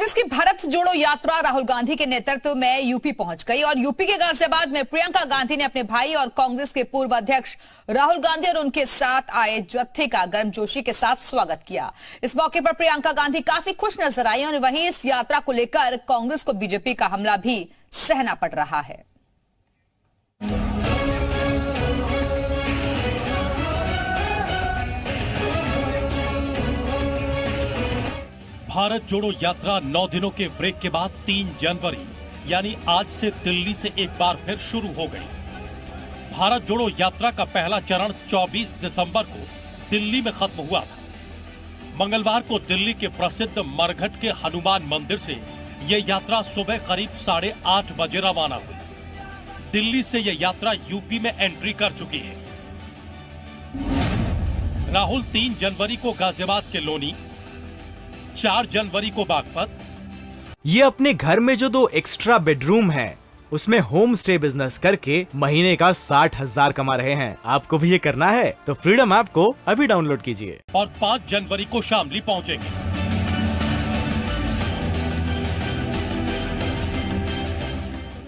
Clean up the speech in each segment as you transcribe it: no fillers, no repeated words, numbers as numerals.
कांग्रेस की भारत जोड़ो यात्रा राहुल गांधी के नेतृत्व में यूपी पहुंच गई और यूपी के गाजियाबाद में प्रियंका गांधी ने अपने भाई और कांग्रेस के पूर्व अध्यक्ष राहुल गांधी और उनके साथ आए जत्थे का गर्मजोशी के साथ स्वागत किया। इस मौके पर प्रियंका गांधी काफी खुश नजर आई और वहीं इस यात्रा को लेकर कांग्रेस को बीजेपी का हमला भी सहना पड़ रहा है। भारत जोड़ो यात्रा 9 दिनों के ब्रेक के बाद 3 जनवरी यानी आज से दिल्ली से एक बार फिर शुरू हो गई। भारत जोड़ो यात्रा का पहला चरण 24 दिसंबर को दिल्ली में खत्म हुआ था। मंगलवार को दिल्ली के प्रसिद्ध मरघट के हनुमान मंदिर से यह यात्रा सुबह करीब 8:30 बजे रवाना हुई। दिल्ली से यह यात्रा यूपी में एंट्री कर चुकी है। राहुल 3 जनवरी को गाजियाबाद के लोनी, 4 जनवरी को बागपत। ये अपने घर में जो 2 एक्स्ट्रा बेडरूम है उसमें होम स्टे बिजनेस करके महीने का 60,000 कमा रहे हैं। आपको भी ये करना है तो फ्रीडम ऐप को अभी डाउनलोड कीजिए। और 5 जनवरी को शामली पहुंचेंगे।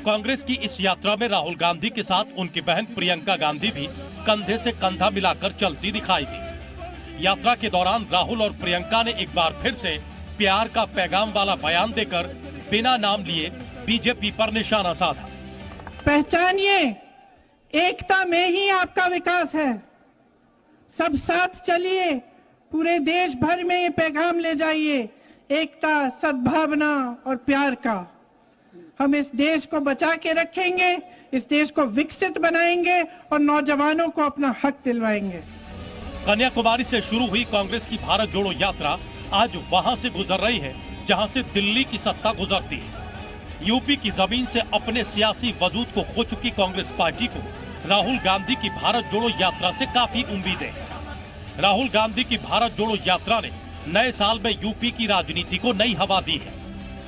कांग्रेस की इस यात्रा में राहुल गांधी के साथ उनकी बहन प्रियंका गांधी भी कंधे से कंधा मिलाकर चलती दिखाई दी। यात्रा के दौरान राहुल और प्रियंका ने एक बार फिर से प्यार का पैगाम वाला बयान देकर बिना नाम लिए बीजेपी पर निशाना साधा। पहचानिए, एकता में ही आपका विकास है। सब साथ चलिए, पूरे देश भर में ये पैगाम ले जाइए, एकता, सद्भावना और प्यार का। हम इस देश को बचा के रखेंगे, इस देश को विकसित बनाएंगे और नौजवानों को अपना हक दिलवाएंगे। कन्याकुमारी से शुरू हुई कांग्रेस की भारत जोड़ो यात्रा आज वहां से गुजर रही है जहां से दिल्ली की सत्ता गुजरती है। यूपी की जमीन से अपने सियासी वजूद को खो चुकी कांग्रेस पार्टी को राहुल गांधी की भारत जोड़ो यात्रा से काफी उम्मीदें हैं। राहुल गांधी की भारत जोड़ो यात्रा ने नए साल में यूपी की राजनीति को नई हवा दी है,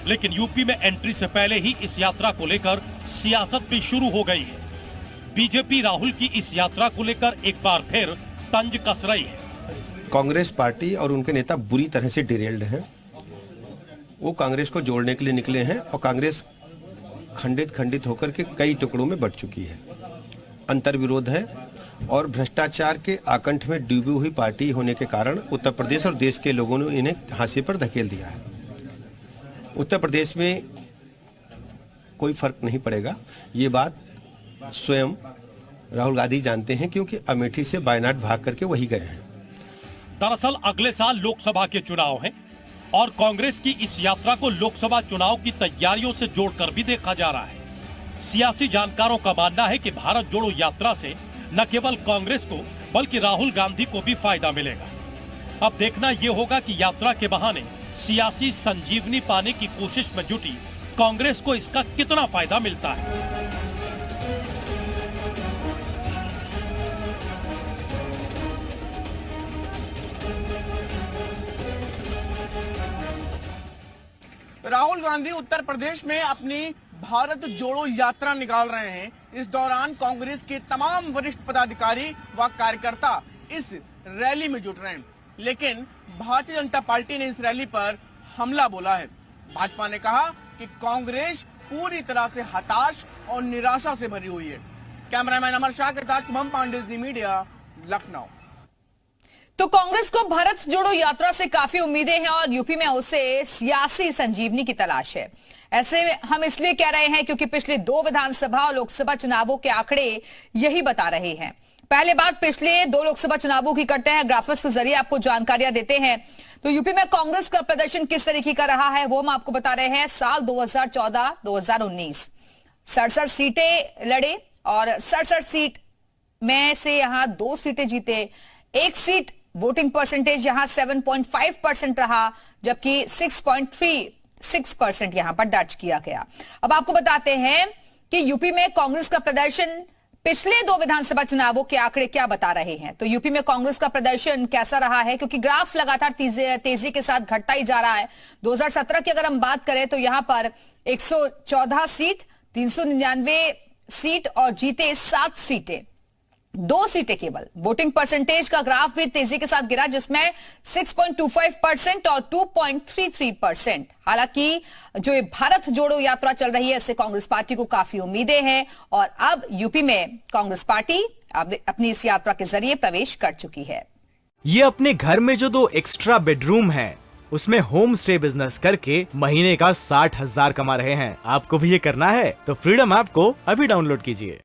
लेकिन यूपी में एंट्री से पहले ही इस यात्रा को लेकर सियासत भी शुरू हो गई है। बीजेपी राहुल की इस यात्रा को लेकर एक बार फिर तंज कस रही है। कांग्रेस पार्टी और उनके नेता बुरी तरह से डिरेल्ड हैं। वो कांग्रेस को जोड़ने के लिए निकले हैं और कांग्रेस खंडित खंडित होकर के कई टुकड़ों में बंट चुकी है। अंतर्विरोध है और भ्रष्टाचार के आकंठ में डूबी हुई पार्टी होने के कारण उत्तर प्रदेश और देश के लोगों ने इन्हें हाशिए पर धकेल दिया है। उत्तर प्रदेश में कोई फर्क नहीं पड़ेगा, ये बात स्वयं राहुल गांधी जानते हैं, क्योंकि अमेठी से वायनाड भाग करके वही गए हैं। दरअसल अगले साल लोकसभा के चुनाव हैं और कांग्रेस की इस यात्रा को लोकसभा चुनाव की तैयारियों से जोड़कर भी देखा जा रहा है। सियासी जानकारों का मानना है कि भारत जोड़ो यात्रा से न केवल कांग्रेस को बल्कि राहुल गांधी को भी फायदा मिलेगा। अब देखना यह होगा कि यात्रा के बहाने सियासी संजीवनी पाने की कोशिश में जुटी कांग्रेस को इसका कितना फायदा मिलता है। राहुल गांधी उत्तर प्रदेश में अपनी भारत जोड़ो यात्रा निकाल रहे हैं। इस दौरान कांग्रेस के तमाम वरिष्ठ पदाधिकारी व कार्यकर्ता इस रैली में जुट रहे हैं, लेकिन भारतीय जनता पार्टी ने इस रैली पर हमला बोला है। भाजपा ने कहा कि कांग्रेस पूरी तरह से हताश और निराशा से भरी हुई है। कैमरामैन अमर शाह के साथ शुभम पांडे, जी मीडिया, लखनऊ। तो कांग्रेस को भारत जोड़ो यात्रा से काफी उम्मीदें हैं और यूपी में उसे सियासी संजीवनी की तलाश है। ऐसे हम इसलिए कह रहे हैं क्योंकि पिछले 2 विधानसभा और लोकसभा चुनावों के आंकड़े यही बता रहे हैं। पहले बात पिछले 2 लोकसभा चुनावों की करते हैं, ग्राफिक्स के जरिए आपको जानकारियां देते हैं। तो यूपी में कांग्रेस का प्रदर्शन किस तरीके का रहा है वो हम आपको बता रहे हैं। साल 2014-2019 67 सीटें लड़े और 67 सीट में से यहां 2 सीटें जीते। 1 सीट वोटिंग परसेंटेज यहां 7.5% रहा, जबकि 6.36% यहां पर दर्ज किया गया। अब आपको बताते हैं कि यूपी में कांग्रेस का प्रदर्शन पिछले 2 विधानसभा चुनावों के आंकड़े क्या बता रहे हैं। तो यूपी में कांग्रेस का प्रदर्शन कैसा रहा है, क्योंकि ग्राफ लगातार तेजी के साथ घटता ही जा रहा है। 2017 की अगर हम बात करें तो यहां पर 114 सीट, 399 सीट और जीते 7 सीटें। 2 सीटें केवल। वोटिंग परसेंटेज का ग्राफ भी तेजी के साथ गिरा, जिसमें 6.25% और 2.33%। हालांकि जो ये भारत जोड़ो यात्रा चल रही है, इससे कांग्रेस पार्टी को काफी उम्मीदें हैं और अब यूपी में कांग्रेस पार्टी अब अपनी इस यात्रा के जरिए प्रवेश कर चुकी है। ये अपने घर में जो 2 एक्स्ट्रा बेडरूम हैं, उसमें होम स्टे बिजनेस करके महीने का 60,000 कमा रहे हैं। आपको भी ये करना है तो फ्रीडम ऐप को अभी डाउनलोड कीजिए।